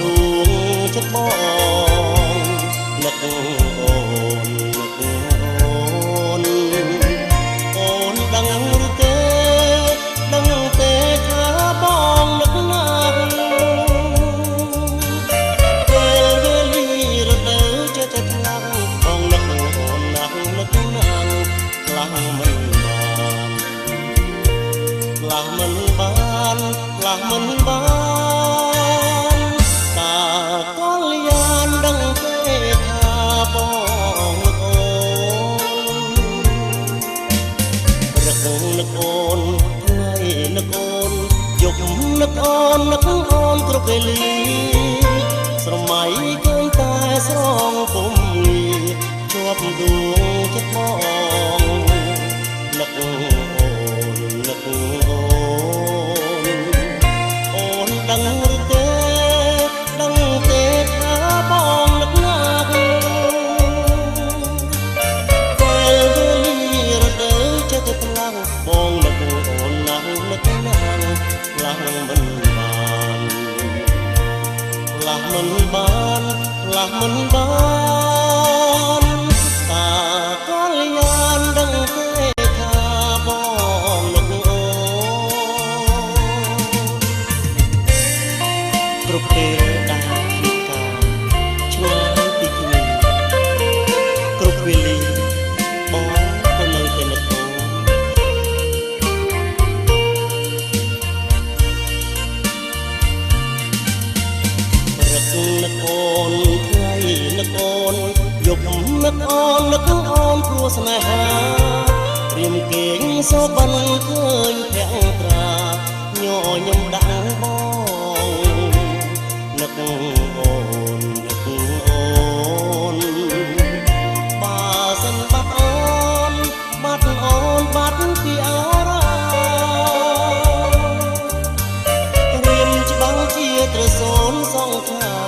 ដួងចិត្តបងនឹកអូននឹកអូនដឹងឬទេដឹងទេថាបងនឹកណាស់ពេលវេលារដូវចិត្តខ្លាំងបងនឹកអូនណាស់នឹកណាស់ខ្លាំងមិនបានខ្លះមិនបានតាកលយានដឹងទេថាបងអូនរកនឹកអូនថ្ងៃនឹកអូនយប់នឹកអូននឹកអូនគ្រប់ពេលលីស្រមៃឃើញតែស្រងពុំជាប់ដួងចិត្តបងនឹកអូននឹកដឹងឬទេដឹងទេថាបងនឹកណាស់ពេលវេលារដូវចិត្តខ្លាំងបងនឹកអូនណាស់នឹកណាស់ខ្លាំងមិនបានខ្លាំងមិនបានខ្លាំងមិនបានតាកលយានដឹងទេថាបងនឹកគ្រប់ពេលដែលពីការឆ្ងាយពីគ្នាគ្រប់វេលាបងក៏នៅតែនឹកអូនរកនឹកអូនថ្ងៃនឹកអូនយប់នឹកអូននឹកអូនព្រោះស្នេហាព្រាមគេងសូបិនឃើញភាំងត្រាញញឹមដាក់បងនឹកអូននឹកអូនបើសិនបាត់អូនបាត់អូនបាត់ពីអារម្មណ៍រៀមច្បាំងជាត្រសូនសងខា